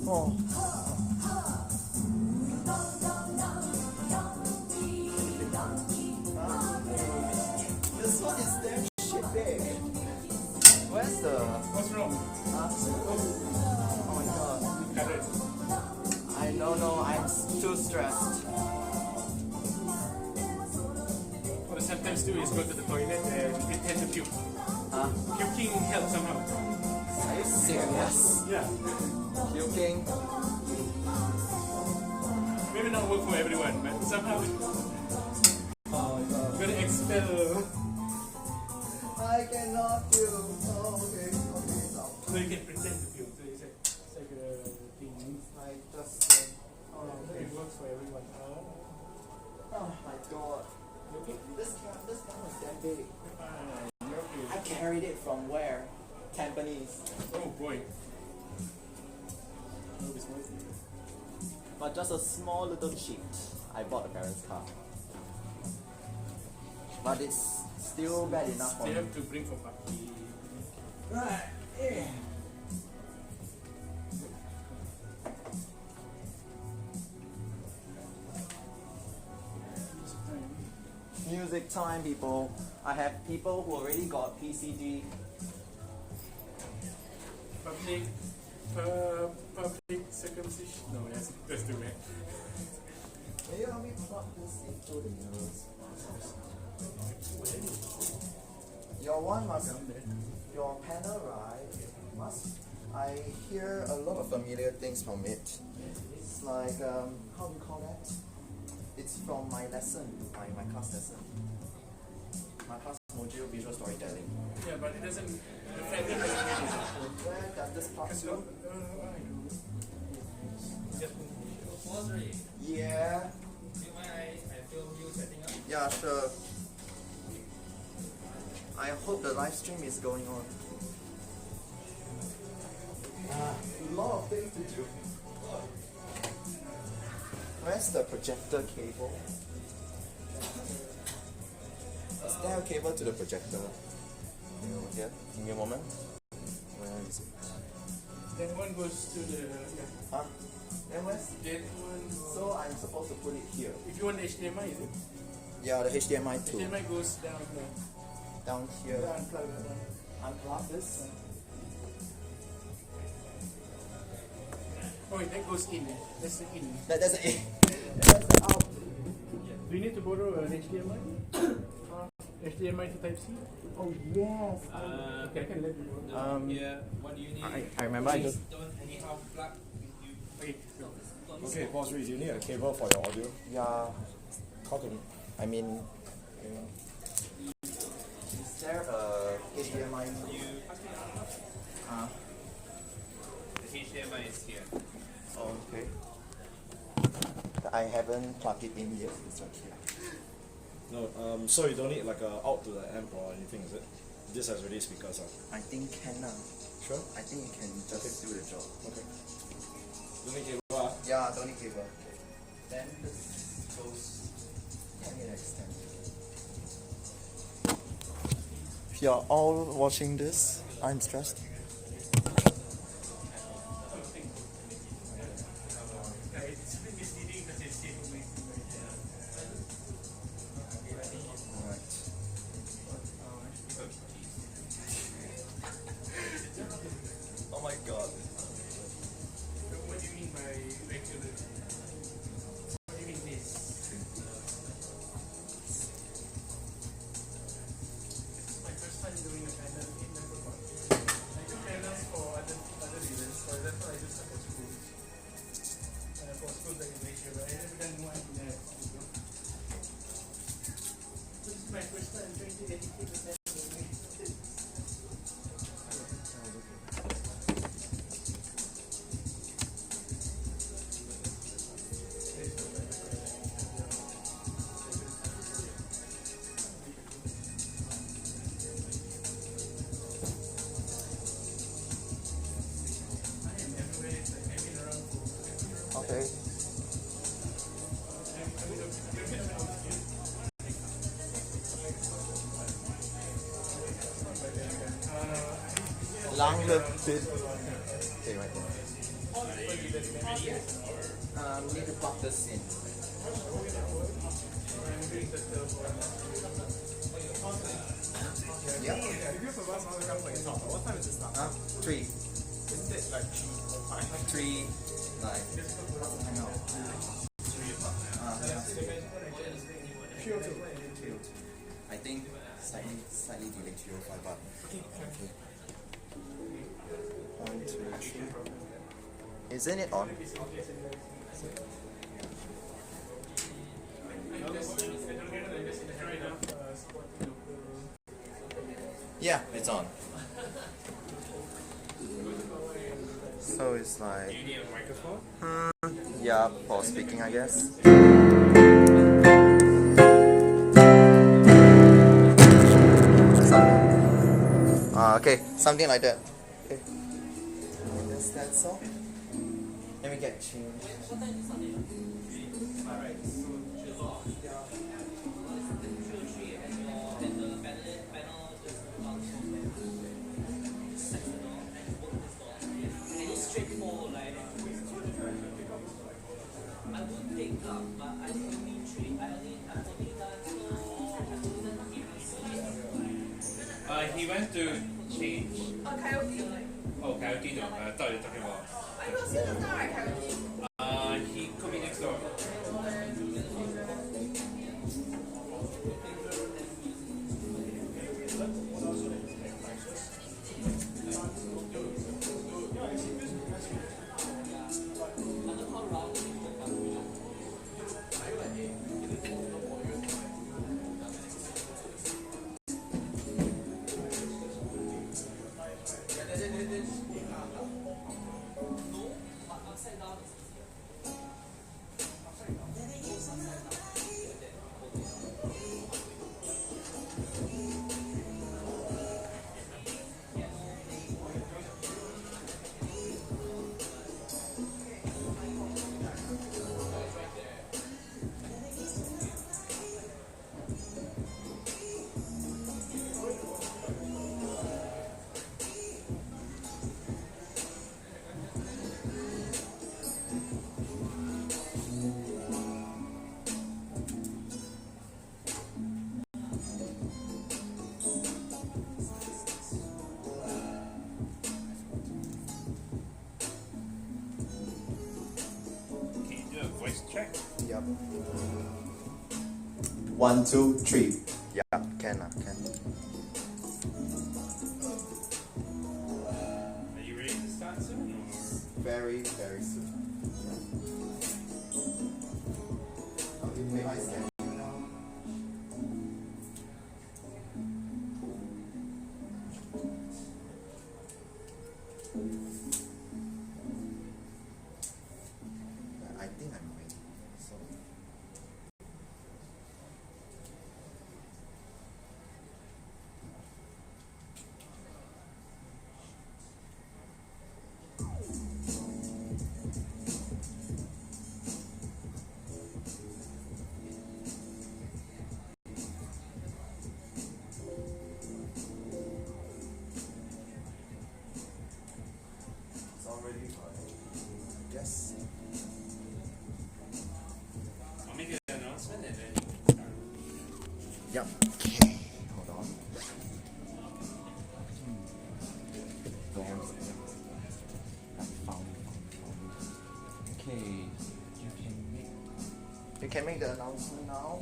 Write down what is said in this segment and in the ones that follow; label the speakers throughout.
Speaker 1: Oh. This one is damn shit big. Where's the...
Speaker 2: What's wrong?
Speaker 1: Oh my god.
Speaker 2: Cut it.
Speaker 1: I don't know, I'm too stressed.
Speaker 2: What I sometimes do is go to the toilet and pretend to puke. Puking helps somehow.
Speaker 1: Are you serious?
Speaker 2: Yeah.
Speaker 1: Puking?
Speaker 2: Maybe not work for everyone, but somehow
Speaker 1: Oh my god.
Speaker 2: you're gonna expel.
Speaker 1: I cannot puke. Oh, okay. No.
Speaker 2: So you can pretend to puke. So it's like a thing.
Speaker 1: I just...
Speaker 2: It works for everyone.
Speaker 1: Oh my god.
Speaker 2: Okay.
Speaker 1: This gun was that big.
Speaker 2: You're okay.
Speaker 1: I carried it from where? Tampines.
Speaker 2: Oh boy.
Speaker 1: But just a small little sheet. I bought the parents' car. But it's still bad enough for
Speaker 2: They
Speaker 1: me.
Speaker 2: have to bring for party.
Speaker 1: Right. Yeah. Music time, people. I have people who already got PCG.
Speaker 2: Public circumcision. No, that's too bad.
Speaker 1: Can you help me plug this into the mirrors? Your one must, your panel, right? Must. I hear a lot of familiar things from it. It's like, how do you call that? It's from my lesson, my class lesson. My class module, visual storytelling.
Speaker 2: Yeah, but it doesn't affect the presentation.
Speaker 1: Where does this plug
Speaker 2: Because
Speaker 1: to?
Speaker 3: Pawsry,
Speaker 1: Yeah.
Speaker 3: do you mind I film you setting up?
Speaker 1: Yeah, sure. I hope the live stream is going on. A lot of things to do. Where's the projector cable? Is there a cable to the projector? Here, give me a moment. Where is it?
Speaker 2: Then one goes to the.
Speaker 1: Huh? Then where's?
Speaker 2: Then one.
Speaker 1: So I'm supposed to put it here.
Speaker 2: If you want HDMI, is it?
Speaker 1: Yeah, the HDMI too.
Speaker 2: HDMI goes down there.
Speaker 1: Down here.
Speaker 2: Unplug that one.
Speaker 1: Unplug this.
Speaker 2: Oh, wait, that goes in. That's the in.
Speaker 1: That's the in. That's the out.
Speaker 2: Do you need to borrow an HDMI? HDMI to Type C?
Speaker 1: Oh yes.
Speaker 2: Okay, I can let you borrow.
Speaker 3: Yeah, what do you need?
Speaker 1: I remember I just.
Speaker 3: Don't anyhow plug you.
Speaker 2: Okay, go.
Speaker 4: Okay, Pawsry, do you need a cable for your audio?
Speaker 1: Yeah.
Speaker 4: How to?
Speaker 1: I mean, is there a HDMI?
Speaker 3: The HDMI is here.
Speaker 1: Oh, okay. I haven't plugged it in yet. It's right here.
Speaker 4: No, so you don't need like a out to the amp or anything, is it? This has already speakers.
Speaker 1: I think can
Speaker 4: Sure?
Speaker 1: I think it can just do the job.
Speaker 4: Okay. Don't need cable,
Speaker 1: Yeah, don't need cable. Then this goes 10 minutes extend. If you're all watching this, I'm stressed. Oh my god.
Speaker 2: What do you mean by regular? What do you mean this? This is my first time doing a panel in Nepal. I do panels for other reasons. For example, I do stuff for schools. For schools that is ratio, but I never done one in a studio. This is my first time trying to dedicate the panel.
Speaker 1: Okay. Lang the bit. Okay, right there. Need to plug this in. Yep.
Speaker 5: What time is it start?
Speaker 1: 3.
Speaker 5: Isn't it like 3:05?
Speaker 1: 3, 9. Hang on. 3:02. I think slightly delayed 3:05, but okay. 1, 2, 3. Isn't it on? Yeah, it's on. So it's like,
Speaker 3: Do you need a microphone?
Speaker 1: yeah, for speaking, I guess. Okay, something like that. Okay. I guess that's all. Let me get changed.
Speaker 3: He went to change.
Speaker 6: Coyote.
Speaker 3: Oh, Coyote, no. I thought you were talking about.
Speaker 6: I don't see the star at Coyote.
Speaker 3: He could be next door. Can you do a voice check?
Speaker 1: Yep.
Speaker 5: 1, 2, 3.
Speaker 1: Yeah, can.
Speaker 3: Are you ready to start soon?
Speaker 1: Very, very soon. May I stand you now? I think I'm ready. So. It's already I guess.
Speaker 3: I'll make an announcement and then.
Speaker 1: Yep. Okay. Hold on. I found it. Okay. You can make the announcement now.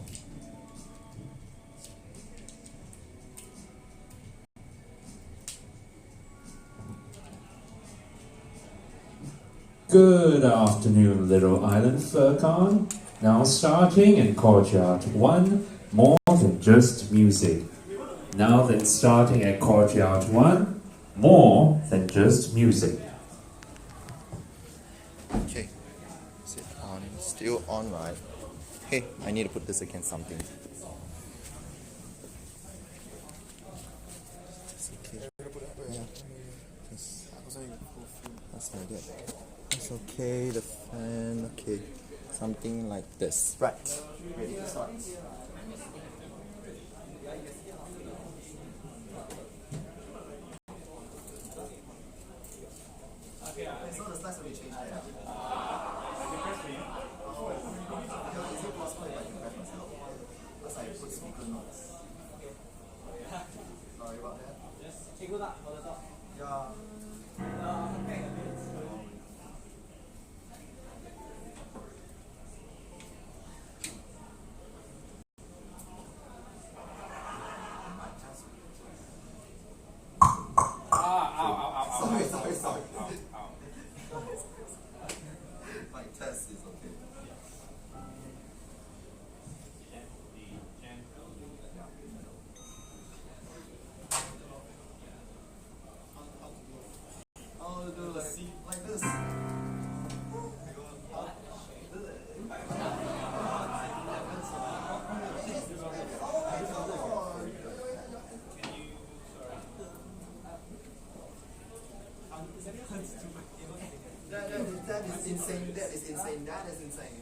Speaker 7: Good afternoon, Little Island FurCon. Now starting in Courtyard 1, more than just music. Now then starting at Courtyard 1, more than just music.
Speaker 1: Okay. Is it on? Still on, right? Hey, I need to put this against something. It's okay. Yeah. That's like that. It's okay, the fan, okay. Something like this. Right. Ready to start. Okay, so the first time we changed that.
Speaker 3: I can press for you.
Speaker 1: Yeah, is it possible if I can press myself? Because I put speaker notes. Sorry about that. Yeah. Sorry. My test is okay. I'll do like this. That is insane. That is insane. That is insane.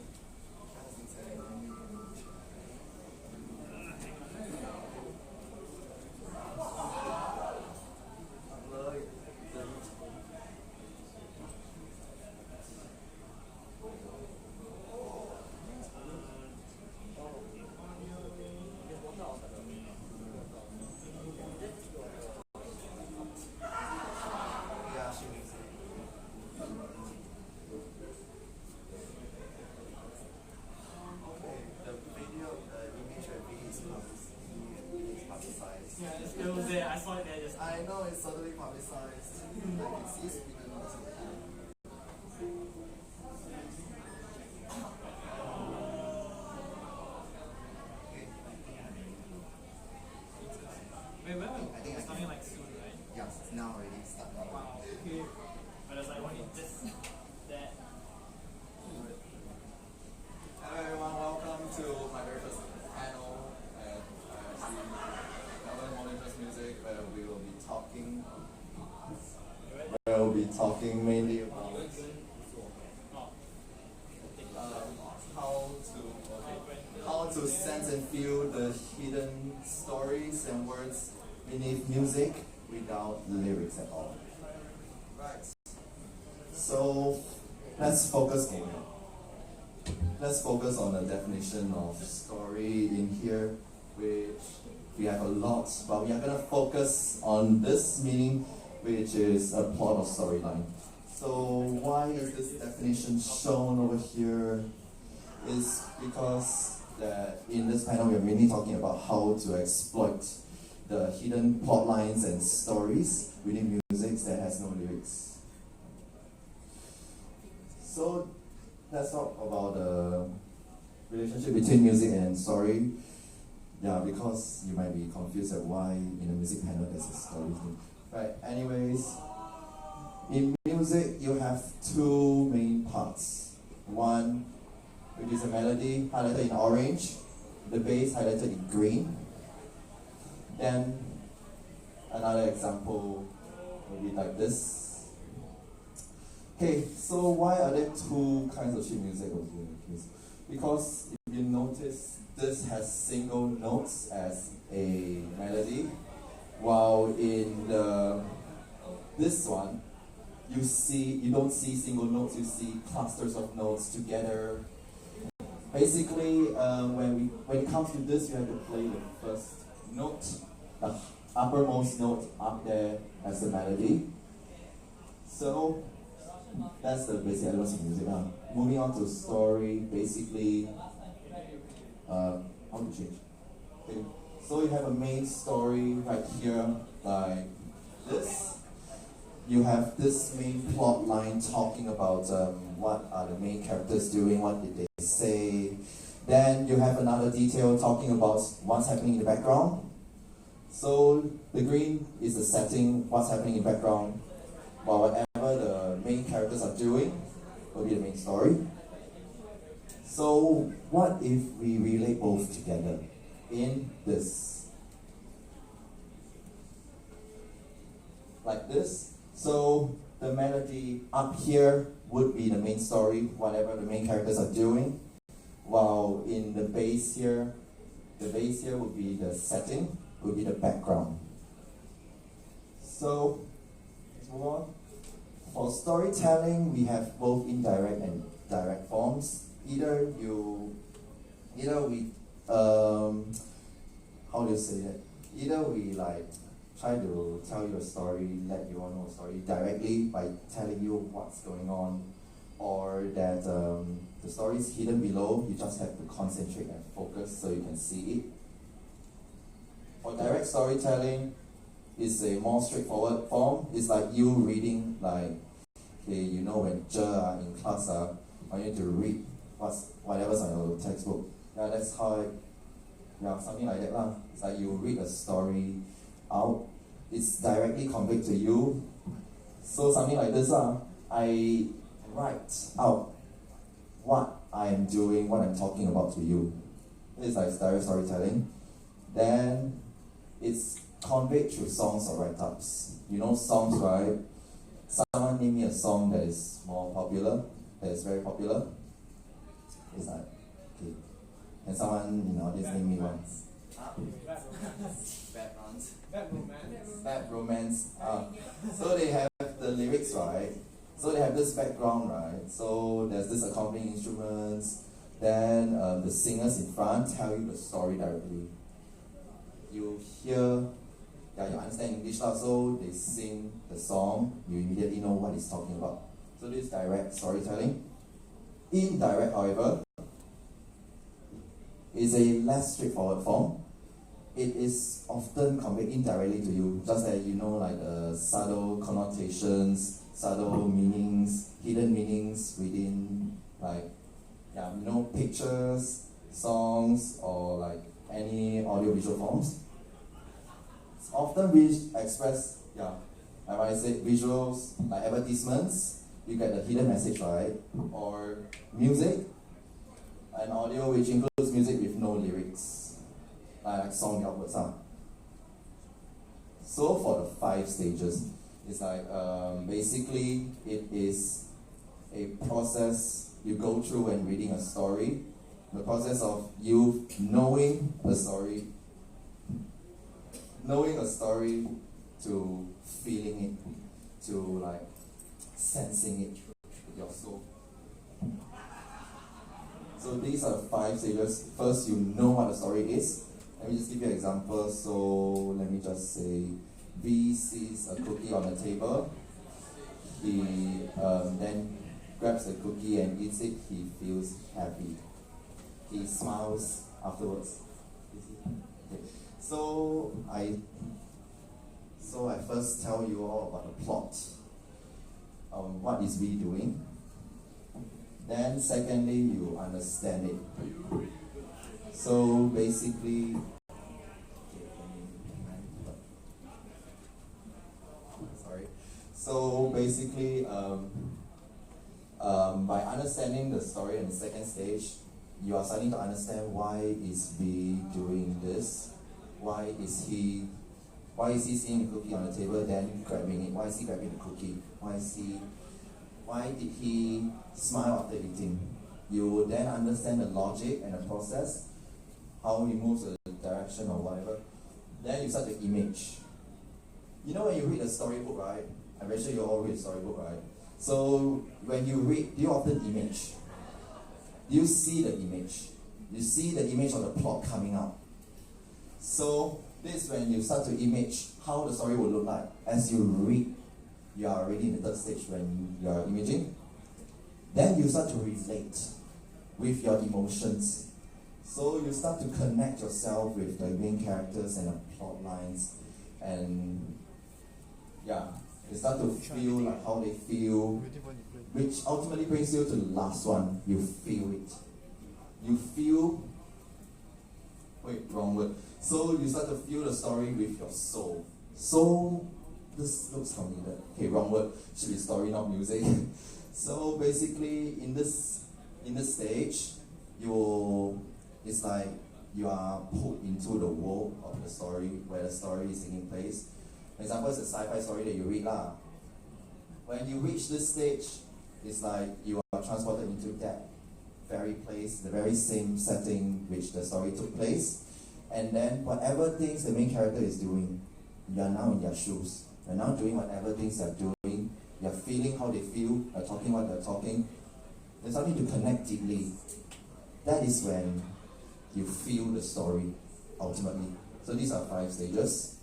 Speaker 1: I know it's totally publicized. I can see speaker notes.
Speaker 5: Wait, when?
Speaker 1: I think I
Speaker 5: Something
Speaker 1: can.
Speaker 5: like soon, right?
Speaker 1: Yes, it's now already started.
Speaker 5: Wow. Okay. But it's like only just that.
Speaker 1: Hello everyone, welcome to my very first panel at LIFC, Melbourne Modern Jazz Music, where we will be talking. We'll be talking mainly about how to sense and feel the hidden stories and words beneath music without lyrics at all. Right. So let's focus on the definition of story in here, which we have a lot, but we are going to focus on this meaning, which is a plot of storyline. So why is this definition shown over here? Is because that in this panel we are mainly talking about how to exploit the hidden plot lines and stories within music that has no lyrics. So let's talk about the relationship between music and story. Yeah, because you might be confused at why in a music panel there's a story thing. Right, anyways, in music you have two main parts. One, which is a melody highlighted in orange, the bass highlighted in green. Then another example will be like this. Okay, so why are there two kinds of sheet music over here? Because if you notice, this has single notes as a melody, while in this one, you don't see single notes, you see clusters of notes together. Basically, when it comes to this, you have to play the first note, the uppermost note up there as the melody. So that's the basic elements of music. Moving on to story, basically, how to change? Okay. So you have a main story right here, like this. You have this main plot line talking about what are the main characters doing, what did they say. Then you have another detail talking about what's happening in the background. So the green is the setting, what's happening in the background, while whatever the main characters are doing will be the main story. So what if we relate both together in this? Like this. So the melody up here would be the main story, whatever the main characters are doing, while in the bass here would be the setting, would be the background. So let's move on. For storytelling, we have both indirect and direct forms. Either we, how do you say that? Either we like try to tell you a story, let you all know a story directly by telling you what's going on, or that the story is hidden below, you just have to concentrate and focus so you can see it. For direct storytelling, it's a more straightforward form. It's like you reading, like, okay, you know when in class, I want you to read whatever's on your textbook. Yeah, that's how something like that lah. It's like you read a story out, it's directly conveyed to you. So something like this I write out what I am doing, what I'm talking about to you. It's like direct storytelling. Then it's conveyed through songs or write-ups. You know songs, right? Someone name me a song that is more popular, that is very popular. It's like, okay. Can someone in the audience name me one? Bad romance. Bad romance. So they have the lyrics, right? So they have this background, right? So there's this accompanying instruments. Then the singers in front tell you the story directly. You hear, you understand English, so they sing the song. You immediately know what it's talking about. So this is direct storytelling. Indirect, however, is a less straightforward form. It is often conveyed indirectly to you, just that you know, like subtle connotations, subtle meanings, hidden meanings within, like, pictures, songs, or like any audiovisual forms. It's often expressed, like when I say visuals, like advertisements, you get the hidden message, right? Or music, and audio which includes music with no lyrics, like song outwards. So for the 5 stages, it's like basically it is a process you go through when reading a story. The process of you knowing a story to feeling it, to like sensing it with your soul. So these are 5 stages. First, you know what the story is. Let me just give you an example. So let me just say, V sees a cookie on the table. He then grabs the cookie and eats it. He feels happy. He smiles afterwards. Okay. So I first tell you all about the plot. What is V doing? Then secondly, you understand it. So basically, by understanding the story in the second stage, you are starting to understand why is V doing this? Why is he seeing the cookie on the table then grabbing it? Why is he grabbing the cookie? Why did he smile after eating? You then understand the logic and the process, how he moves the direction or whatever. Then you start to image. You know when you read a storybook, right? I'm very sure you all read a storybook, right? So when you read, do you often image? Do you see the image? You see the image of the plot coming out. So this is when you start to image how the story will look like. As you read, you are already in the 3rd stage when you are imaging. Then you start to relate with your emotions. So you start to connect yourself with the main characters and the plot lines, and you start to feel like how they feel, which ultimately brings you to the last one. You feel it. You feel. Wait, wrong word. So you start to feel the story with your soul. Soul. This looks familiar. Okay, wrong word. Should be story, not music. So basically, in this stage, it's like you are put into the world of the story where the story is taking place. For example, it's a sci-fi story that you read lah. When you reach this stage, it's like you are transported into that very place, the very same setting which the story took place, and then whatever things the main character is doing, you are now in their shoes. You're now doing whatever things they're doing, you're feeling how they feel, they're talking what they're talking, then starting to connect deeply. That is when you feel the story, ultimately. So these are 5 stages.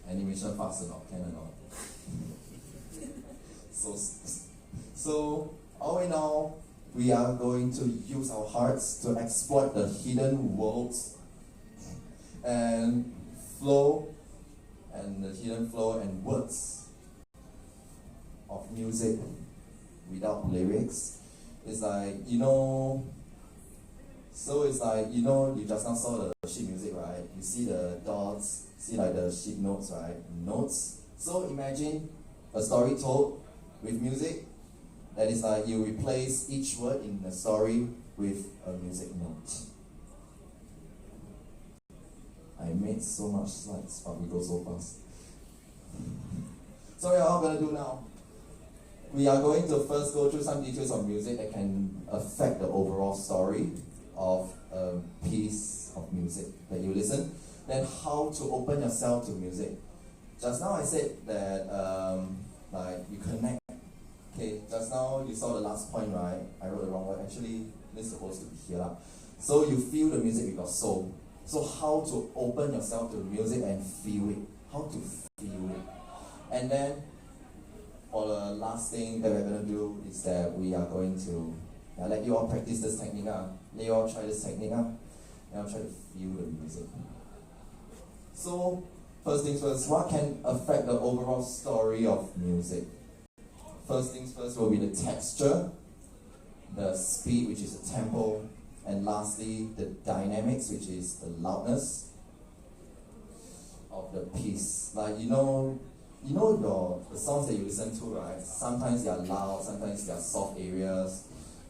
Speaker 1: Animation fast enough, can or not? So all in all, we are going to use our hearts to exploit the hidden worlds and the hidden flow and words of music without lyrics. It's like, you just now saw the sheet music, right? You see the dots, see like the sheet notes, right? Notes. So imagine a story told with music. That is like you replace each word in the story with a music note. I made so much slides, but we go so fast. So we are all going to do now. We are going to first go through some details of music that can affect the overall story of a piece of music that you listen. Then how to open yourself to music. Just now I said that you connect. Okay, just now you saw the last point, right? I wrote the wrong word. Actually, this is supposed to be here. So you feel the music with your soul. So how to open yourself to the music and feel it. How to feel it. And then, for the last thing that we're going to do is that we are going to let you all practice this technique. Let you all try this technique. And I'll try to feel the music. So, first things first, what can affect the overall story of music? First things first will be the texture, the speed, which is the tempo, and lastly, the dynamics, which is the loudness of the piece. Like, the songs that you listen to, right? Sometimes they are loud, sometimes they are soft areas.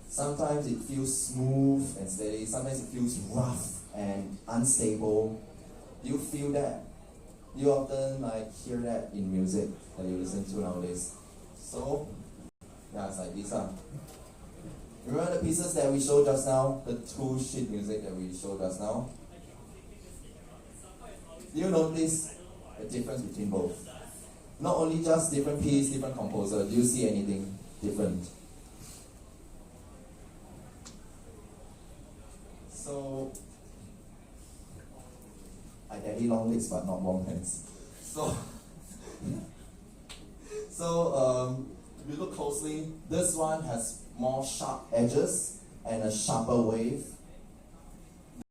Speaker 1: Sometimes it feels smooth and steady, sometimes it feels rough and unstable. Do you feel that? Do you often hear that in music that you listen to nowadays? So, it's like this. Remember the pieces that we showed just now? The 2 sheet music that we showed just now? Do you notice the difference between both? Not only just different piece, different composer. Do you see anything different? So, I daddy long legs but not long hands. So, if you look closely, this one has more sharp edges and a sharper wave.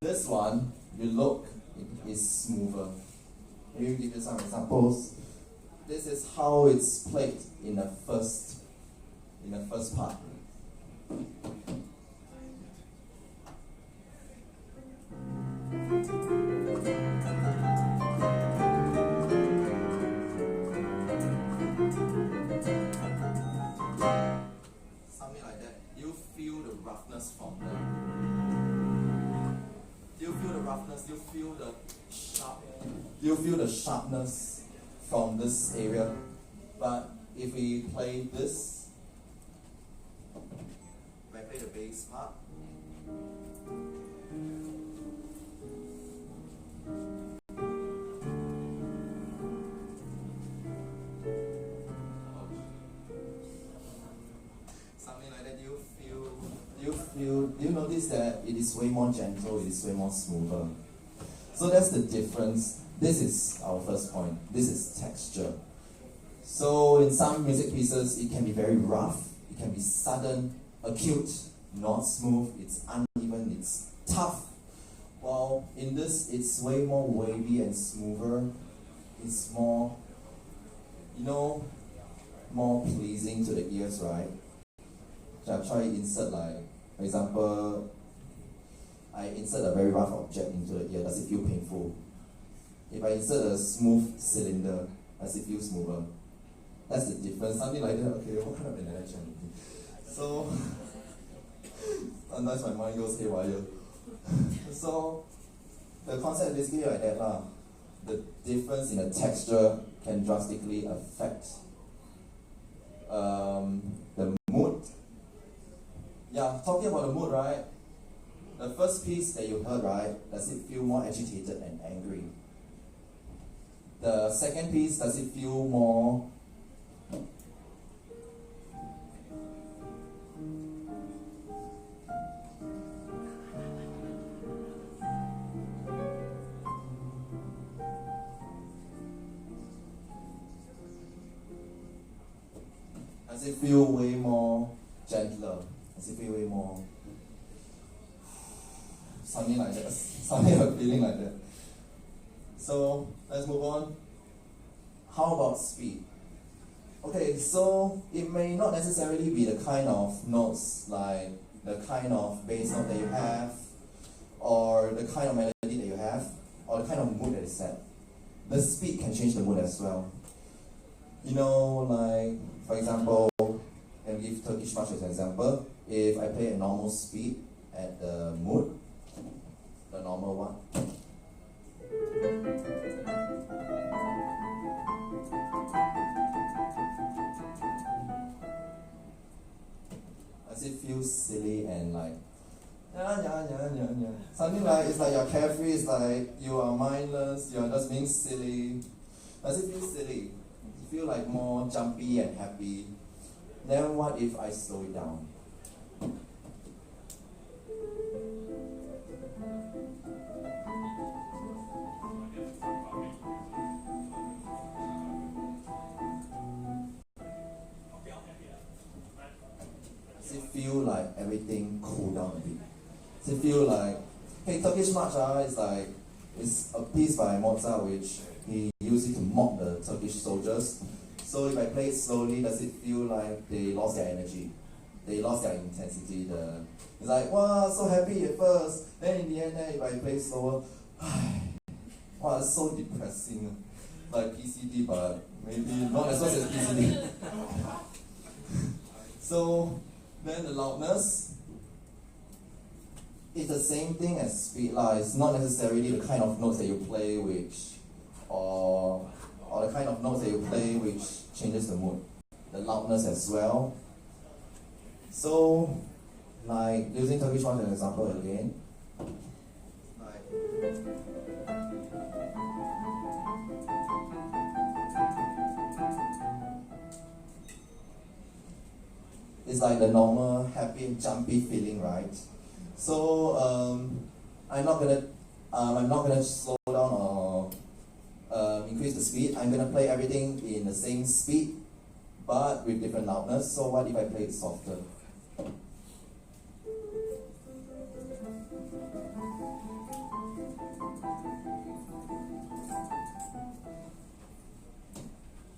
Speaker 1: This one, if you look, it is smoother. Let me give you some examples. This is how it's played in the first part. Something like that. You feel the roughness from there. Do you feel the roughness? Do you feel the sharp? Do you feel the sharpness from this area? But if we play this, if I play the bass part, something like that, do you notice that it is way more gentle, it is way more smoother? So that's the difference. This is our first point. This is texture. So in some music pieces, it can be very rough, it can be sudden, acute, not smooth, it's uneven, it's tough. While in this, it's way more wavy and smoother. It's more, more pleasing to the ears, right? So I try to insert for example, I insert a very rough object into the ear. Does it feel painful? If I insert a smooth cylinder, does it feel smoother? That's the difference. Something like that. Okay, what kind of analogy? So sometimes my mind goes haywire. So the concept is basically like that. The difference in the texture can drastically affect the mood. Yeah, talking about the mood, right? The first piece that you heard, right? Does it feel more agitated and angry? The second piece, does it feel more Does it feel way more gentler? Does it feel way more something like that? Something like feeling like that. So let's move on. How about speed? Okay, so it may not necessarily be the kind of notes like the kind of bass note that you have, or the kind of melody that you have, or the kind of mood that is set. The speed can change the mood as well. You know, like for example, and give Turkish march as an example. If I play a normal speed at the mood, the normal one. Does it feel silly and like something like it's like you're carefree, it's like you are mindless, you're just being silly. Does it feel silly? Does it feel like more jumpy and happy? Then what if I slow it down? Does it feel like everything cool down a bit? Does it feel like, hey, Turkish march is like, it's a piece by Mozart which he used it to mock the Turkish soldiers. So if I play it slowly, does it feel like they lost their energy? They lost their intensity. It's like, wow, so happy at first. Then in the end, if I play slower, wow, it's so depressing. Like PCD, but maybe not as much as PCD. So then the loudness is the same thing as speed. It's not necessarily the kind of notes that you play or the kind of notes that you play which changes the mood. The loudness as well. So, like using Turkish march as an example again. It's like the normal happy and jumpy feeling, right? So I'm not gonna slow down or increase the speed. I'm gonna play everything in the same speed, but with different loudness. So what if I play it softer?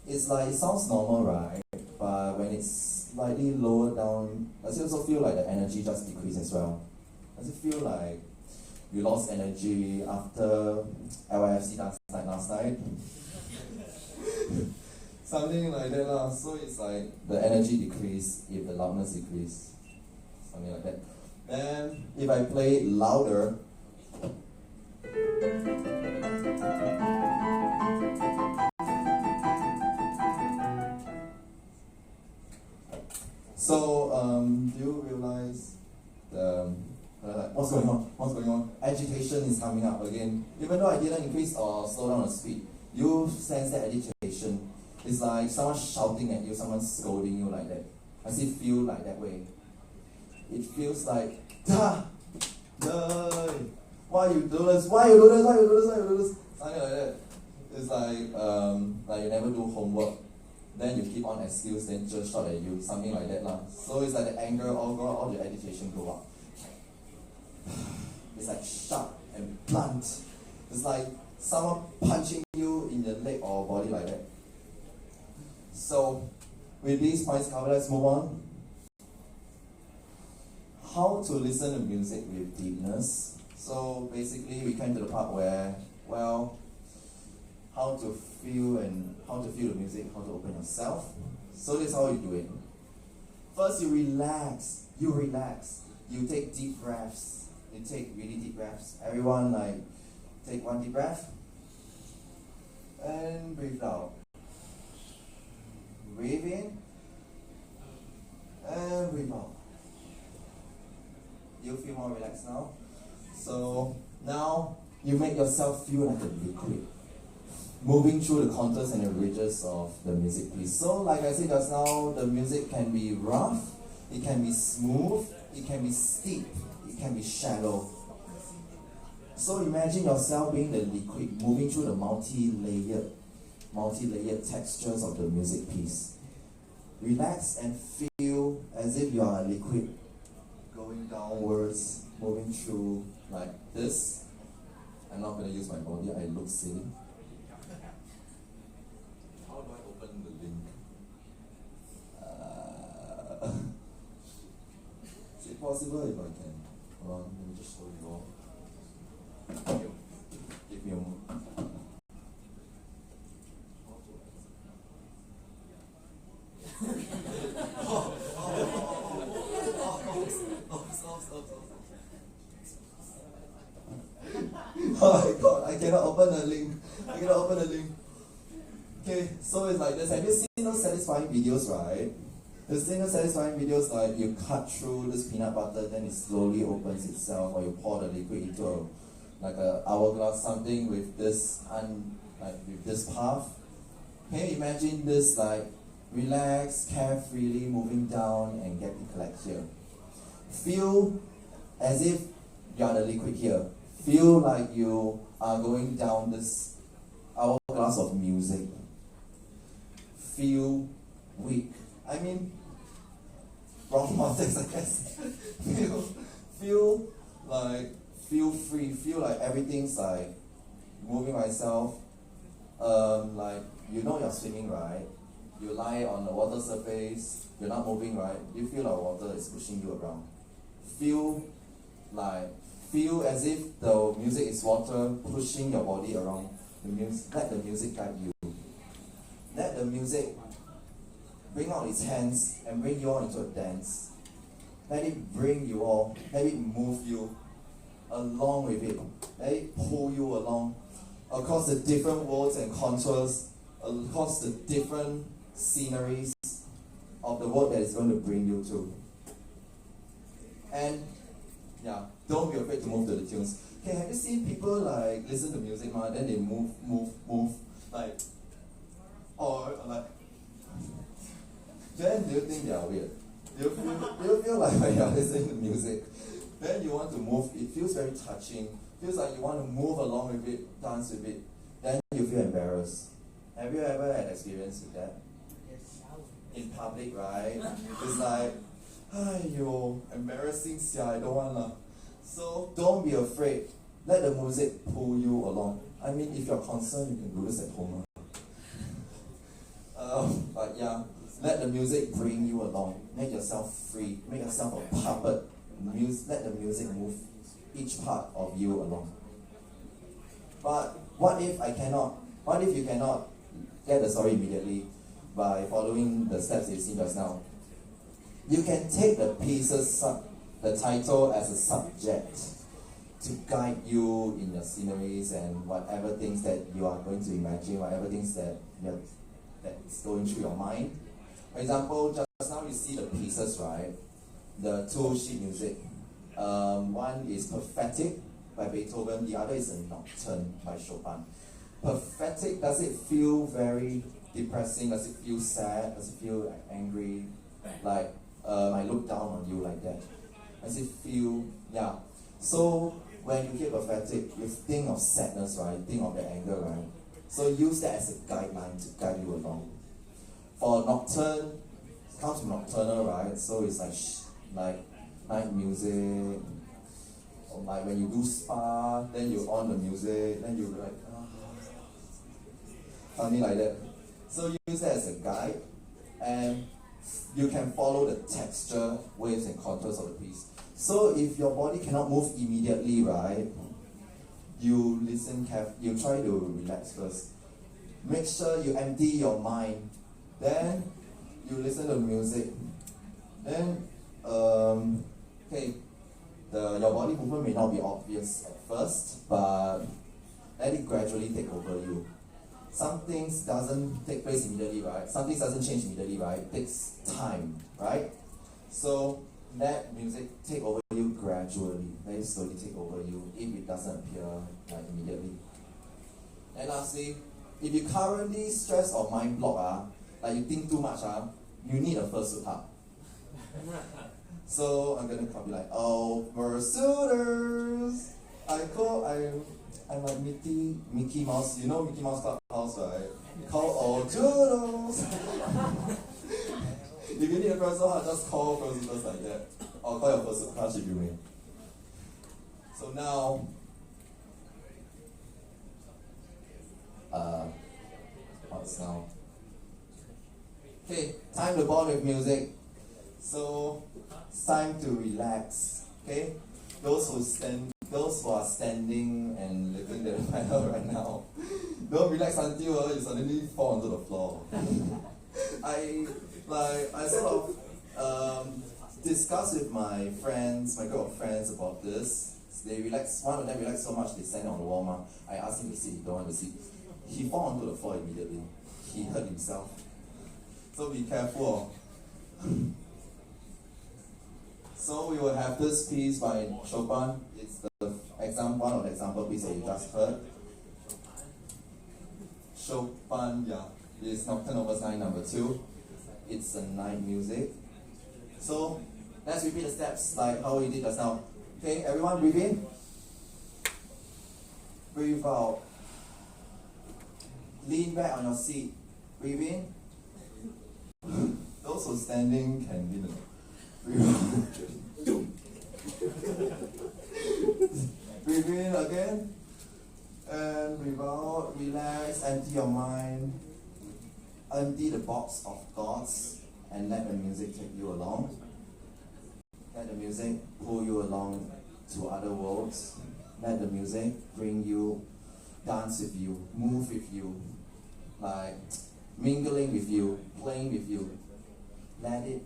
Speaker 1: It's like, it sounds normal, right? But when it's slightly lower down, does it also feel like the energy just decreased as well? Does it feel like you lost energy after LIFC last night? Something like that lah. So it's like the energy decrease if the loudness decrease. Something like that. Then if I play it louder, so do you realize what's going on? What's going on? Agitation is coming up again. Even though I didn't increase or slow down the speed, you sense that agitation. It's like someone shouting at you, someone scolding you like that. Does it feel like that way? It feels like, why you do this? Why you do this? Why you do this? Why you do this? Something like that. It's like you never do homework. Then you keep on excuse, then just shout at you, something like that lah. So it's like the anger all the agitation go up. It's like sharp and blunt. It's like someone punching you in the leg or body like that. So with these points covered, let's move on. How to listen to music with deepness. So basically we came to the part where, well, how to feel the music, how to open yourself. So this is how you do it. First you relax. You take deep breaths. You take really deep breaths. Everyone take one deep breath. And breathe out. Breathe in. And breathe out. You feel more relaxed now? So now you make yourself feel like a liquid, moving through the contours and the ridges of the music piece. So like I said just now, the music can be rough, it can be smooth, it can be steep, it can be shallow. So imagine yourself being the liquid, moving through the multi-layered textures of the music piece. relax and feel as if you are a liquid going downwards, moving through like this. I'm not going to use my body, I look silly. How do I open the link? Is it possible if I can? Hold on, let me just show you all. Give me a moment. Oh my god, I cannot open the link. Okay, so it's like this. Have you seen those satisfying videos, right? You've seen those satisfying videos like you cut through this peanut butter, then it slowly opens itself, or you pour the liquid into like a hourglass, something with this with this path. Can you imagine this like relax, carefreely moving down and get to collect here? Feel as if you are the liquid here. Feel like you are going down this hourglass of music. Feel weak. I mean, wrong context, I guess. feel free. Feel like everything's like moving myself. Like you know you're swimming, right? You lie on the water surface. You're not moving, right? You feel like water is pushing you around. Feel as if the music is water pushing your body around. Let the music guide you. Let the music bring out its hands and bring you all into a dance. Let it bring you all, let it move you along with it. Let it pull you along across the different worlds and contours, across the different sceneries of the world that is going to bring you to. And yeah, don't be afraid to move to the tunes. Okay, have you seen people like listen to music, then they move, like, or like, then do you think they are weird? Do you feel like when you're listening to music, then you want to move, it feels very touching, feels like you want to move along with it, dance with it, then you feel embarrassed. Have you ever had experience with that?
Speaker 2: Yes.
Speaker 1: In public, right? It's like, yo, embarrassing, I don't want to. So don't be afraid. Let the music pull you along. I mean, if you're concerned, you can do this at home. But yeah, let the music bring you along. Make yourself free. Make yourself a puppet. Let the music move each part of you along. But what if I cannot? What if you cannot get the story immediately by following the steps you've seen just now? You can take the pieces, the title as a subject to guide you in your sceneries and whatever things that you are going to imagine, whatever things that's going through your mind. For example, just now you see the pieces, right? The two sheet music. One is Pathetic by Beethoven, the other is a Nocturne by Chopin. Pathetic, does it feel very depressing? Does it feel sad? Does it feel angry? Like, I look down on you like that. Does it feel, yeah. So when you hear pathetic, you think of sadness, right? Think of the anger, right? So use that as a guideline to guide you along. For Nocturne, it comes from nocturnal, right? So it's like night music, or like when you do spa, then you on the music, then you like, something like that. So use that as a guide, and you can follow the texture, waves and contours of the piece. So if your body cannot move immediately, right, you listen carefully, you try to relax first. Make sure you empty your mind. Then you listen to the music. Then, okay, your body movement may not be obvious at first, but let it gradually take over you. Some things doesn't take place immediately, right? Some things doesn't change immediately, right? It takes time, right? So let music take over you gradually. Let it slowly take over you if it doesn't appear like immediately. And lastly, if you currently stress or mind block, like you think too much, you need a fursuit hug. So I'm gonna copy like, oh, fursuiters! I'm like Mickey Mouse, you know Mickey Mouse Clubhouse, right? Call all doodles! If you need a personal hug, just call first like that. Or call your personal crush if you may. So now, what's now? Okay, time to bond with music. So, it's time to relax. Okay, those who are standing and looking at the panel right now, don't relax until you suddenly fall onto the floor. I sort of discussed with my friends, my group of friends about this. They relax. One of them relaxed so much they stand on the wall. I asked him to sit. He don't want to sit. He fell onto the floor immediately. He hurt himself. So be careful. So we will have this piece by Chopin. It's the one of the example piece that you just heard. Chopin, yeah. It's Nocturne Opus 9 number 2. It's a night music. So let's repeat the steps like how we did just now. Okay, everyone breathe in. Breathe out. Lean back on your seat. Breathe in. Those who are standing can lean a breathe out. Breathe in again. And breathe out. Relax. Empty your mind. Empty the box of thoughts and let the music take you along. Let the music pull you along to other worlds. Let the music bring you, dance with you, move with you, like mingling with you, playing with you. Let it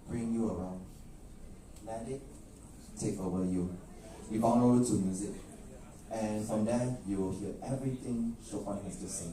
Speaker 1: bring you around. Let it take over you. Be vulnerable to music. And from there, you will hear everything Chopin has to say.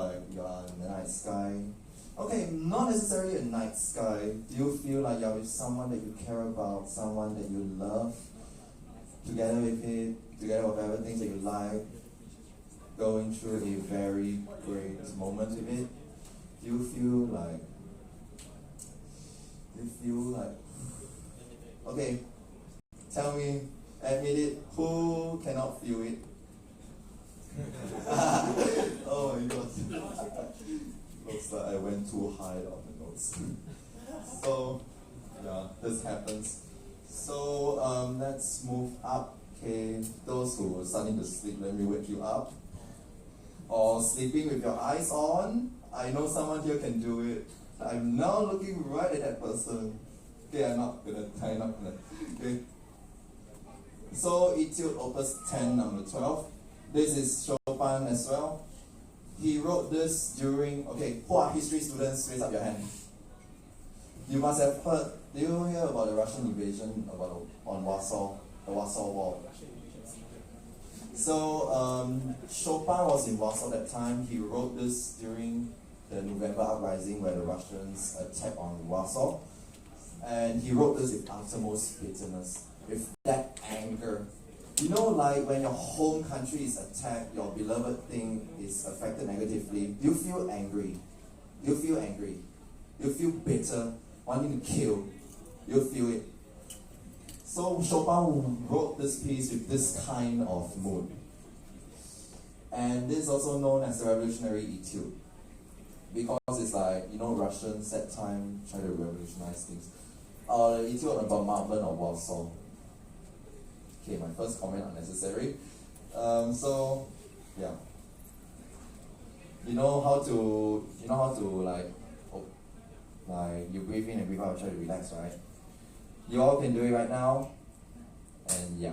Speaker 1: like you are in the night sky. Okay, not necessarily a night sky. Do you feel like you're with someone that you care about, someone that you love, together with everything that you like, going through a very great moment with it? Do you feel like, okay, tell me, admit it, who cannot feel it? Oh my god. Looks like I went too high on the notes. So, yeah, this happens. So, let's move up. Okay, those who are starting to sleep, let me wake you up. Or sleeping with your eyes on. I know someone here can do it. I'm now looking right at that person. Okay, I'm not gonna. Okay. So, Etude Opus 10, number 12. This is Chopin as well. He wrote this during, who are history students? Raise up your hand. You must have heard, do you hear about the Russian invasion on Warsaw, the Warsaw War? So, Chopin was in Warsaw that time. He wrote this during the November uprising where the Russians attacked on Warsaw. And he wrote this with uttermost bitterness, with that anger. You know, like when your home country is attacked, your beloved thing is affected negatively, you feel angry. You feel angry. You feel bitter, wanting to kill. You feel it. So Chopin wrote this piece with this kind of mood. And this is also known as the revolutionary etude. Because it's like, you know, Russians that time try to revolutionize things. The etude on the bombardment of Warsaw. Okay, my first comment unnecessary. So yeah. You know how to you breathe in and breathe out, try to relax, right? You all can do it right now. And yeah.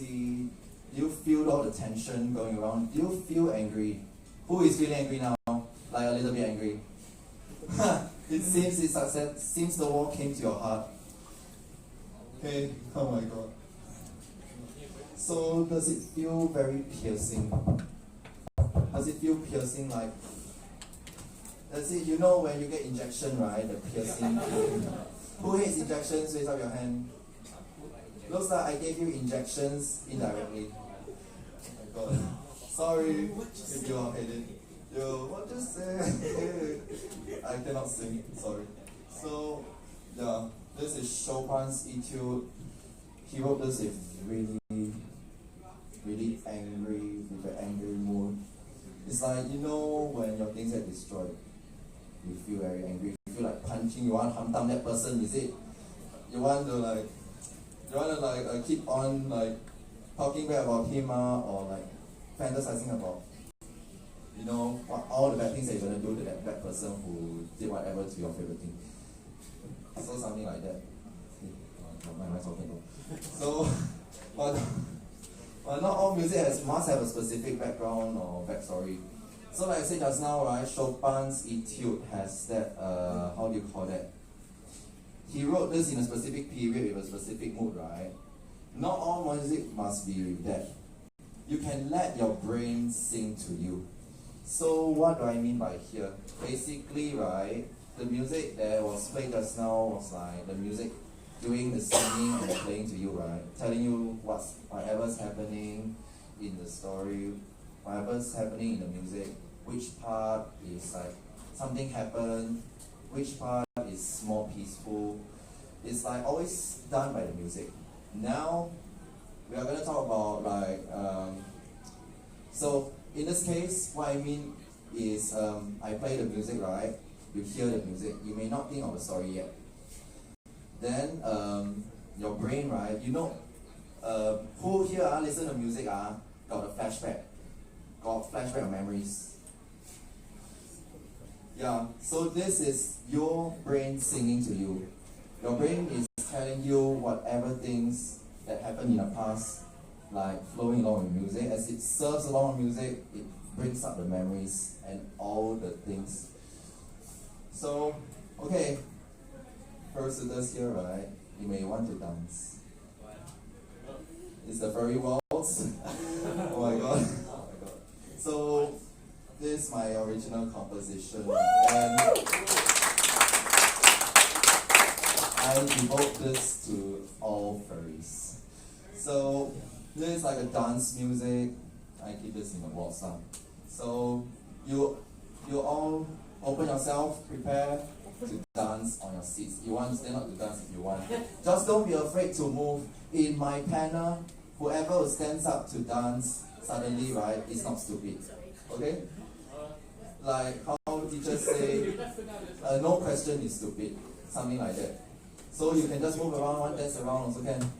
Speaker 1: see? Do you feel all the tension going around? Do you feel angry? Who is feeling angry now? Like a little bit angry. It seems it's success. Seems the wall came to your heart. Okay. Oh my God. So does it feel very piercing? Does it feel piercing like? Does it? You know when you get injection, right? The piercing. Who hates injections? Raise up your hand. Looks like I gave you injections indirectly. Oh my God. Sorry if you all hate it. Yo, what you say? I cannot sing. Sorry. So, yeah, this is Chopin's Etude. He wrote this with really angry, with an angry mood. It's like, you know, when your things get destroyed, you feel very angry. You feel like punching. You want to hunt down that person. Is it? You want to keep on like talking bad about him or like fantasizing about, you know, all the bad things that you're gonna do to that bad person who did whatever to your favorite thing. So something like that. What am I talking about? So, but not all music must have a specific background or backstory. So like I said just now, right, Chopin's Etude has that, how do you call that? He wrote this in a specific period with a specific mood, right? Not all music must be that. You can let your brain sing to you. So what do I mean by here? Basically, right, the music that was played just now was like the music doing the singing and playing to you, right? Telling you whatever's happening in the story, whatever's happening in the music, which part is like something happened, which part is more peaceful. It's like always done by the music. Now we are going to talk about like so in this case, what I mean is I play the music, right? You hear the music, you may not think of the story yet. Then your brain, right? You know, who here listen to music got a flashback, got flashback of memories. Yeah, so this is your brain singing to you. Your brain is telling you whatever things that happened in the past, like flowing along with music. As it serves along with music, it brings up the memories and all the things. So, okay, first it does here, right? You may want to dance. It's the Furry waltz. Oh my god. Oh my god. So, this is my original composition. And I devote this to all furries. So this is like a dance music. I keep this in the waltz now. So you all open yourself, prepare to dance on your seats. You want to stand up to dance if you want. Just don't be afraid to move. In my panel, whoever who stands up to dance suddenly, right, is not stupid. Okay? Like how teachers say, no question is stupid. Something like that. So you can just move around, one dance around also can.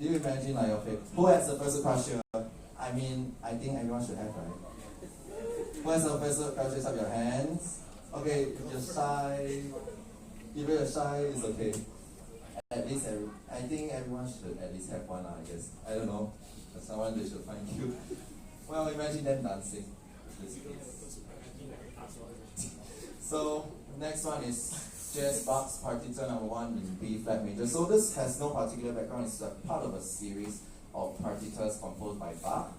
Speaker 1: Do you imagine like, okay, who has a first crush here? I mean, I think everyone should have, right? Who has a first crush? Raise up your hands. Okay, if you're shy, if you're shy, it's okay. At least I think everyone should at least have one, I guess. I don't know. Someone they should find cute. Well, imagine them dancing. So next one is Jazz Bach's Partitur number 1 in B flat major. So this has no particular background. It's a part of a series of partitures composed by Bach.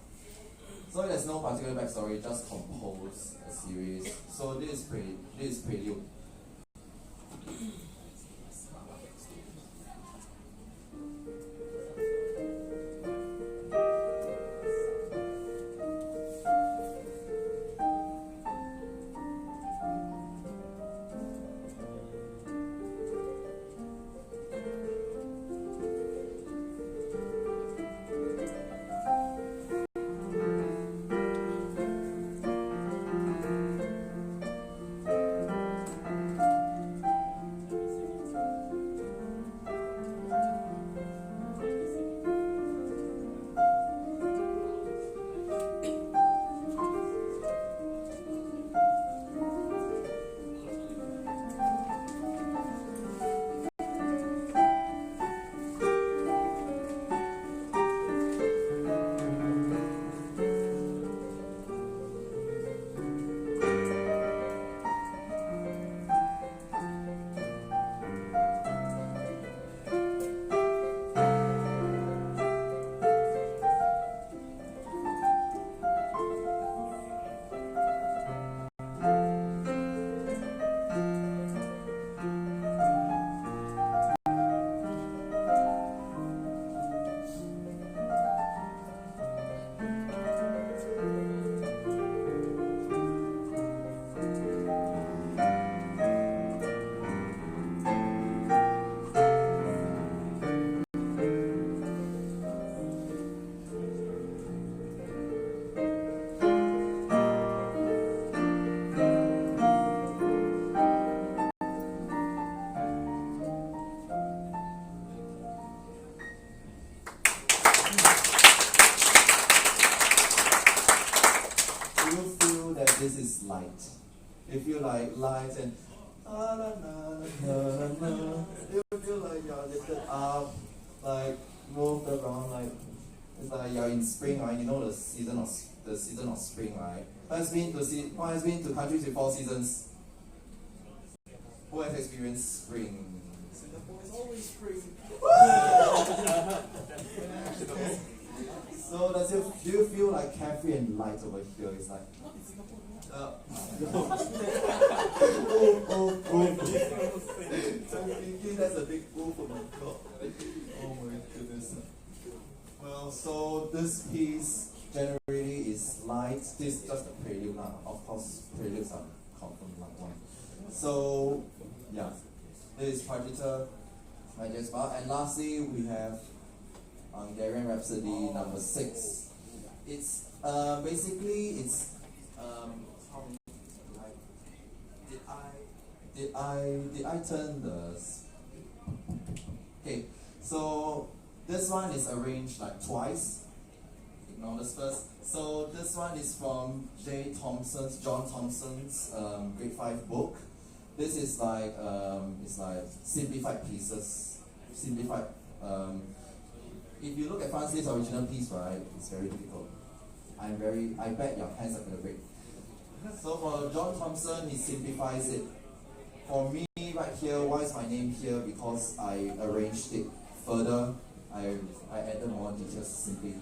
Speaker 1: So there's no particular backstory, just compose a series. So this is prelude. This is light. If you like light and you feel like you're lifted up, like moved around, like it's like you're in spring, right? You know the season of spring, right? Who has been to countries with 4 seasons? Who has experienced spring? Singapore is always spring. So do you feel like carefree and light over here? It's like I'm thinking that's a big oof for my god. Oh my goodness. Well, so this piece generally is light. This is just a prelude now. Of course, preludes are confirmed like one. So yeah, this is partitur by Jazz Bach. And lastly, we have Hungarian Rhapsody number 6. It's basically it's did I turn the okay, so this one is arranged like twice. Ignore this first. So this one is from John Thompson's grade 5 book. This is like it's like simplified pieces. If you look at Francis' original piece, right, it's very difficult. I bet your hands are gonna break. So for John Thompson, he simplifies it. For me, right here, why is my name here? Because I arranged it further. I added more details simply.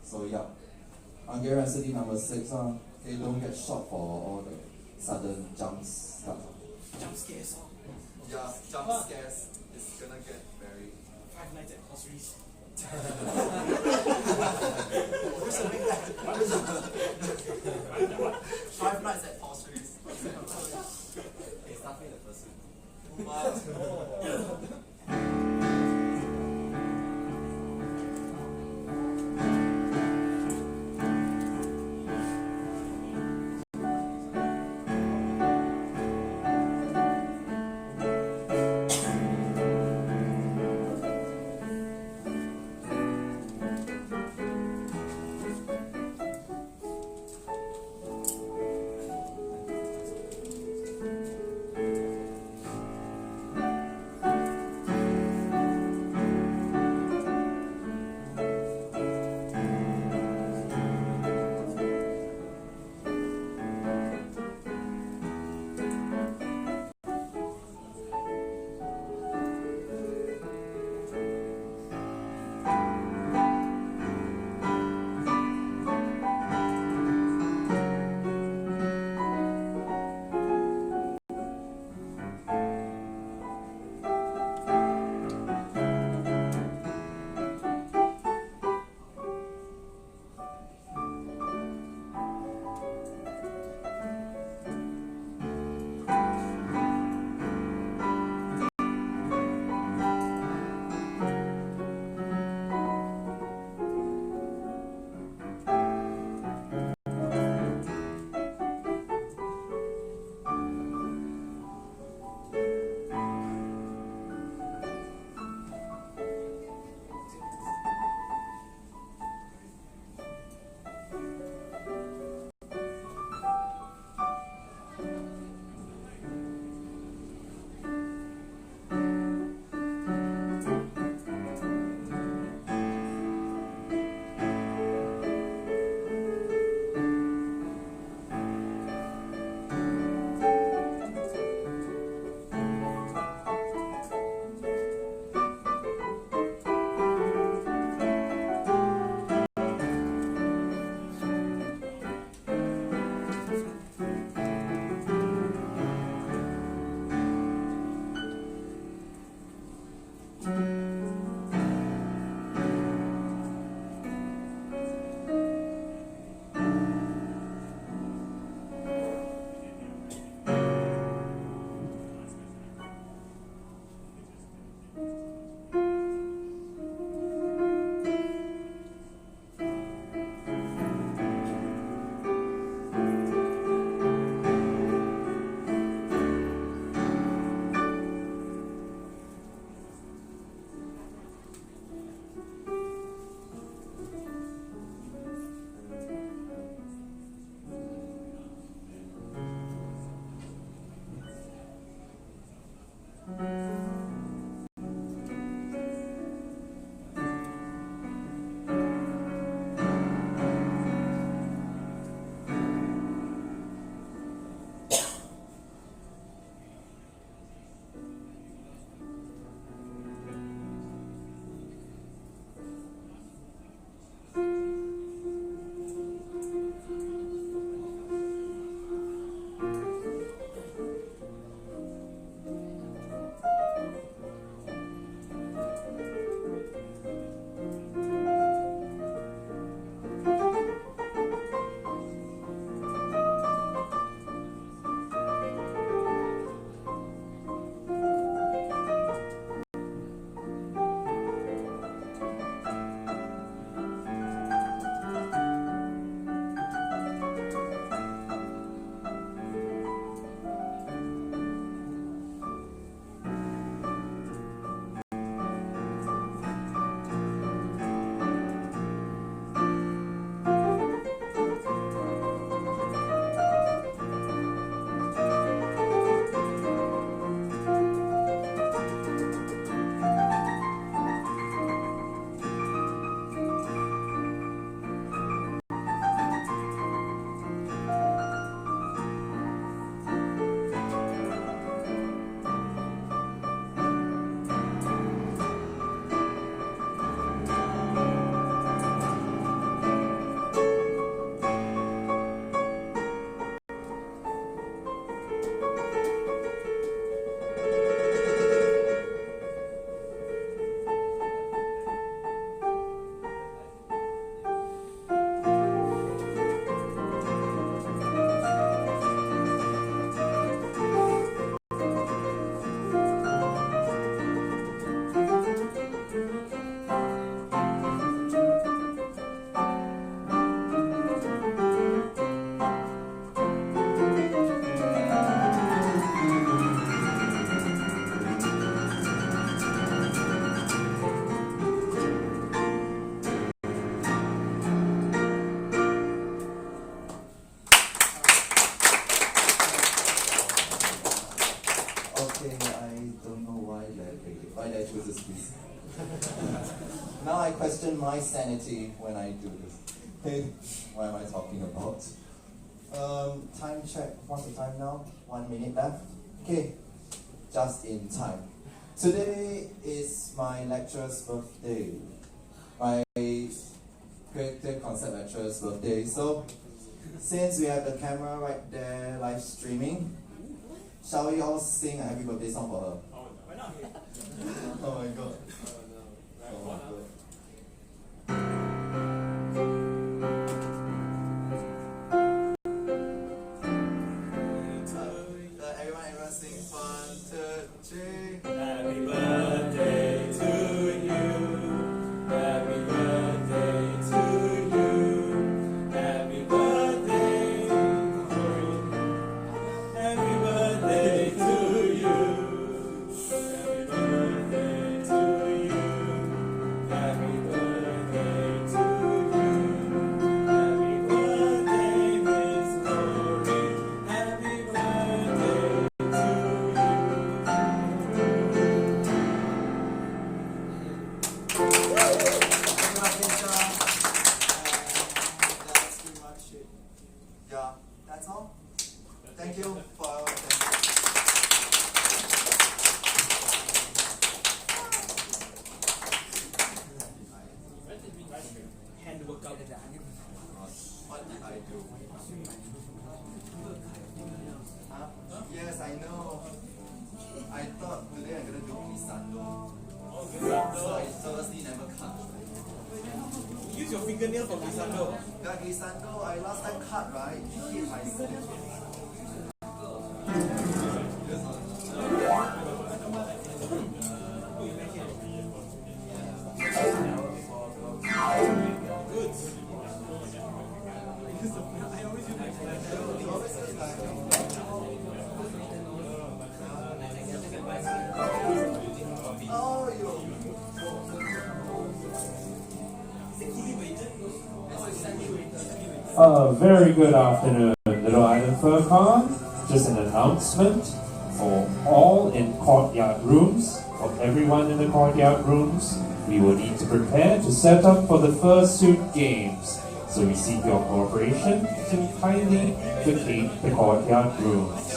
Speaker 1: So yeah, Hungarian Rhapsody number 6. Okay, don't get shocked for all the sudden jumps.
Speaker 5: Jump scares.
Speaker 1: Yeah, jump scares. It's gonna get very.
Speaker 5: 5 Nights at Pawsry.
Speaker 1: Five Nights at Pawsry. It's nothing the first one. dare chooses peace. Now I question my sanity when I do this. Hey, what am I talking about? Time check. What's the time now? 1 minute left. Okay, just in time. Today is my lecturer's birthday. My creative concept lecturer's birthday. So, since we have the camera right there live streaming, shall we all sing a happy birthday song for her?
Speaker 5: Why not?
Speaker 1: Oh my god. Oh my god. Everyone sing 1, 2, 3.
Speaker 5: Happy birthday to you. Happy birthday to you. Happy birthday. Happy birthday to you. Happy birthday to you. Happy birthday to you. Happy birthday, Miss Furry. Happy birthday to you.
Speaker 1: That's pretty much it. Yeah, that's all. Thank you for our
Speaker 5: Hand workout.
Speaker 1: What did I do? Huh? Yes, I know. I thought today I'm gonna do glissando. So I purposely never cut.
Speaker 5: Use your fingernail for glissando.
Speaker 1: Yeah, glissando, I last time cut, right? Hit my skin. Oh,
Speaker 7: Very good afternoon, Little Island FurCon. Just an announcement for all in courtyard rooms, for everyone in the courtyard rooms. We will need to prepare to set up for the fursuit games. So we seek your cooperation to kindly vacate the courtyard rooms.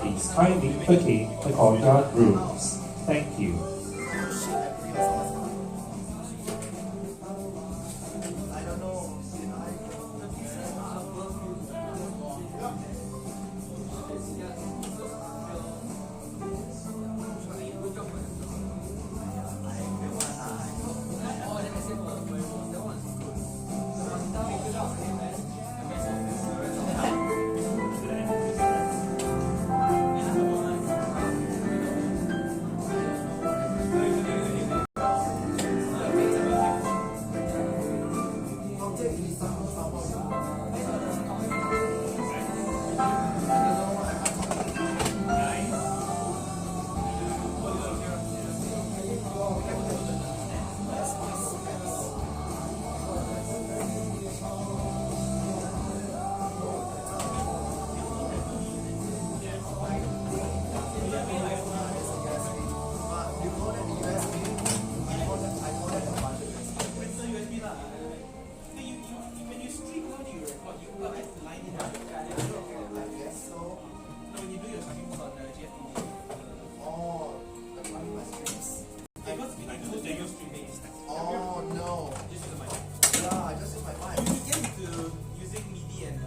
Speaker 7: Please kindly vacate the courtyard rooms. Thank you.
Speaker 1: I don't know. Oh no. Yeah, I just use my mic.
Speaker 5: Using MIDI and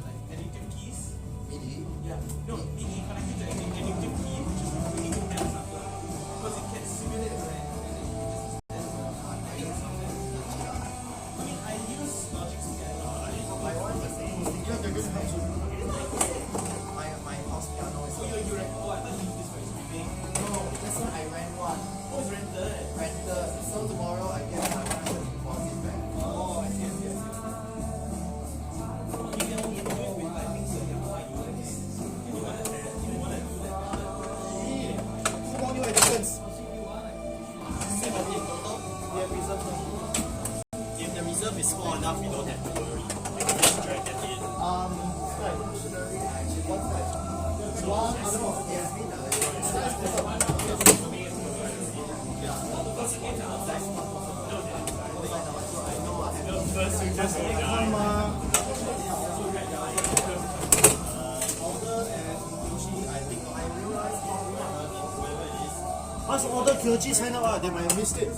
Speaker 5: like addictive keys.
Speaker 1: MIDI.
Speaker 5: Yeah. No, MIDI connected to an addictive key, which is really good hands up. Because it can simulate the I mean, I use Logic Scanner.
Speaker 1: My one is my house piano is
Speaker 5: Oh, you rent? Oh, I thought you used this for streaming.
Speaker 1: no, this one I rent one.
Speaker 5: Oh, it's rented.
Speaker 1: Rented. So tomorrow I get my 100 deposit back.
Speaker 5: Oh, I see, I see, I see. You can only do it with like things that you want to use. And you want to do that.
Speaker 1: So long new editions.
Speaker 3: If the reserve is small enough, we don't have to worry. We can just drag that in.
Speaker 1: Dictionary actually. What's that? One, I don't know. Yes,
Speaker 2: Just
Speaker 3: Ask order Kyoji sign up, they might have missed it.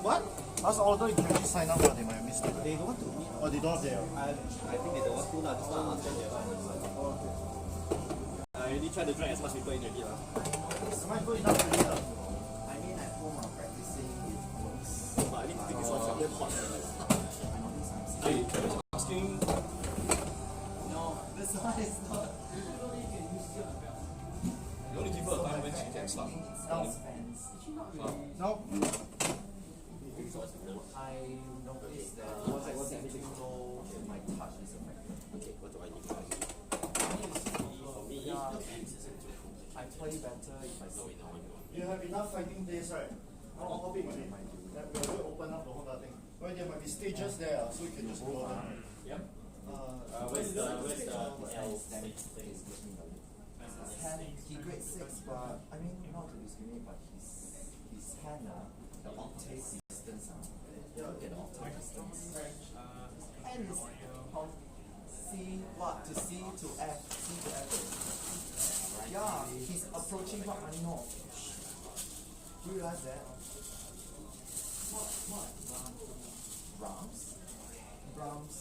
Speaker 1: What?
Speaker 3: Ask order Kyoji sign up, they might have missed it.
Speaker 1: They don't want to meet.
Speaker 3: Or they don't have their.
Speaker 8: I think they don't want to lah. Just want to ask them their I really try to drag as much people in already lah.
Speaker 3: Am I good enough already lah?
Speaker 1: I mean, at home I'm practicing with voice.
Speaker 8: But I need to think this one's damn hot.
Speaker 3: Hey, Travis asking.
Speaker 1: No, this one is not.
Speaker 4: You only give her a time when she can start.
Speaker 1: Smells fans.
Speaker 3: No.
Speaker 1: I noticed that once I sing too low, my touch is affected.
Speaker 8: Okay, what do I need?
Speaker 1: Yeah, I play better if I sing.
Speaker 3: You have enough fighting days, right? How big is it? That we will open up the whole thing. Well, there might be stages there, so you can just go there.
Speaker 8: Yep.
Speaker 3: Where's the
Speaker 1: He grade 6, but I mean not to discriminate, but his hand, the octave distance, look at the octave distance. And is from C what to C to F, C to F. Yeah, he's approaching what I know. Do you realize that? What? Brahms.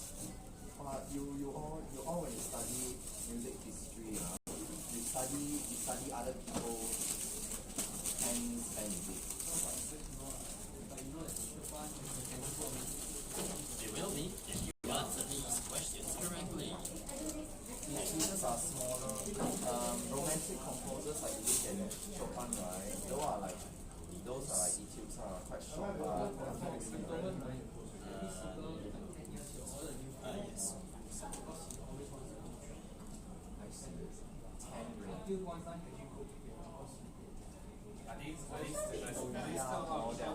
Speaker 1: You all when you study music history, you study other people's hands and music.
Speaker 8: It will be if you answer these questions correctly.
Speaker 1: His pieces are smaller. Romantic composers like Lee and Chopin, right? Those are like etudes are quite short, but
Speaker 8: Yes.
Speaker 1: I see. 10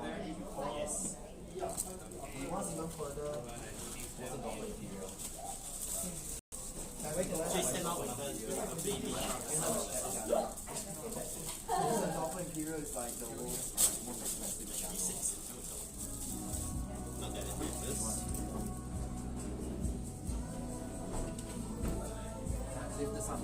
Speaker 1: ring.
Speaker 8: Yes.
Speaker 1: Once even further, was a normal imperial.
Speaker 8: She stand out with a baby.
Speaker 1: The normal imperial is like the most expensive piano.
Speaker 8: Not that it matters.
Speaker 1: Lift this up.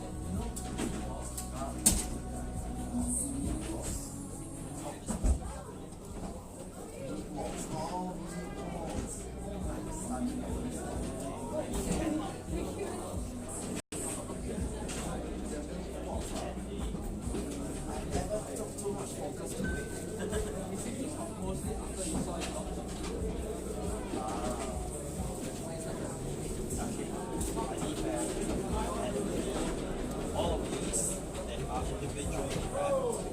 Speaker 8: All of these that are individually wrapped.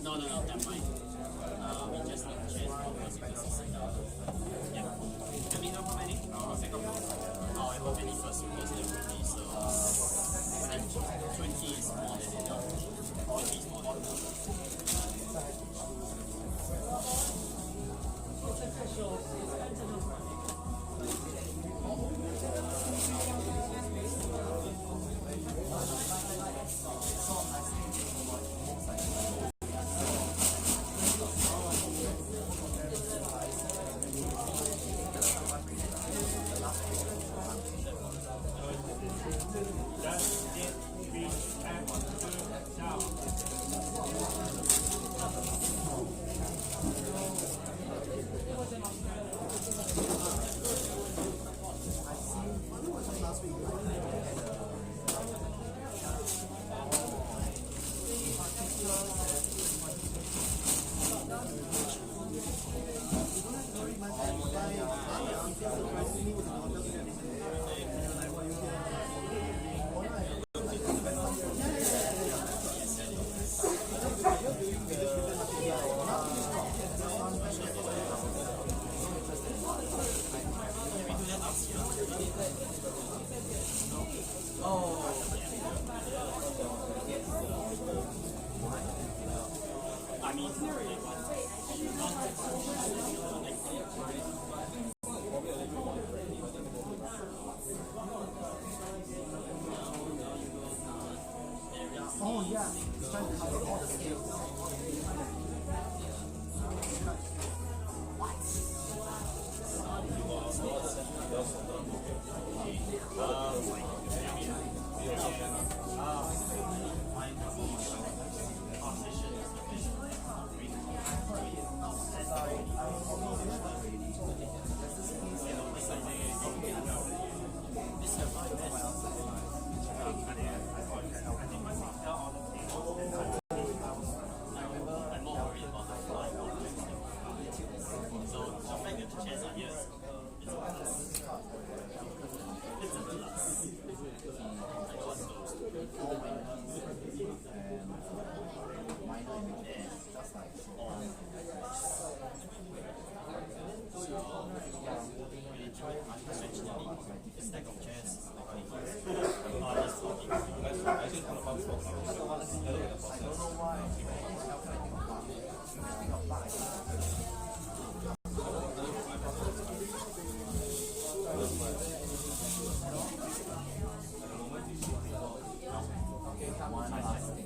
Speaker 8: No, never mind. We just need chairs for consequences. Yeah. Let me know how many? Second floor. However many first floors there will be. So 20 is more than enough. 40 is more than enough.
Speaker 2: Just get 3 and 2 down.
Speaker 8: I mean, like one.
Speaker 1: Oh yeah, it's trying to cover all the scales.
Speaker 8: I'm more worried about the fly. So the fact that the chairs are here, it's a plus. It's a plus. I don't want those. A stack of chairs. Just talking.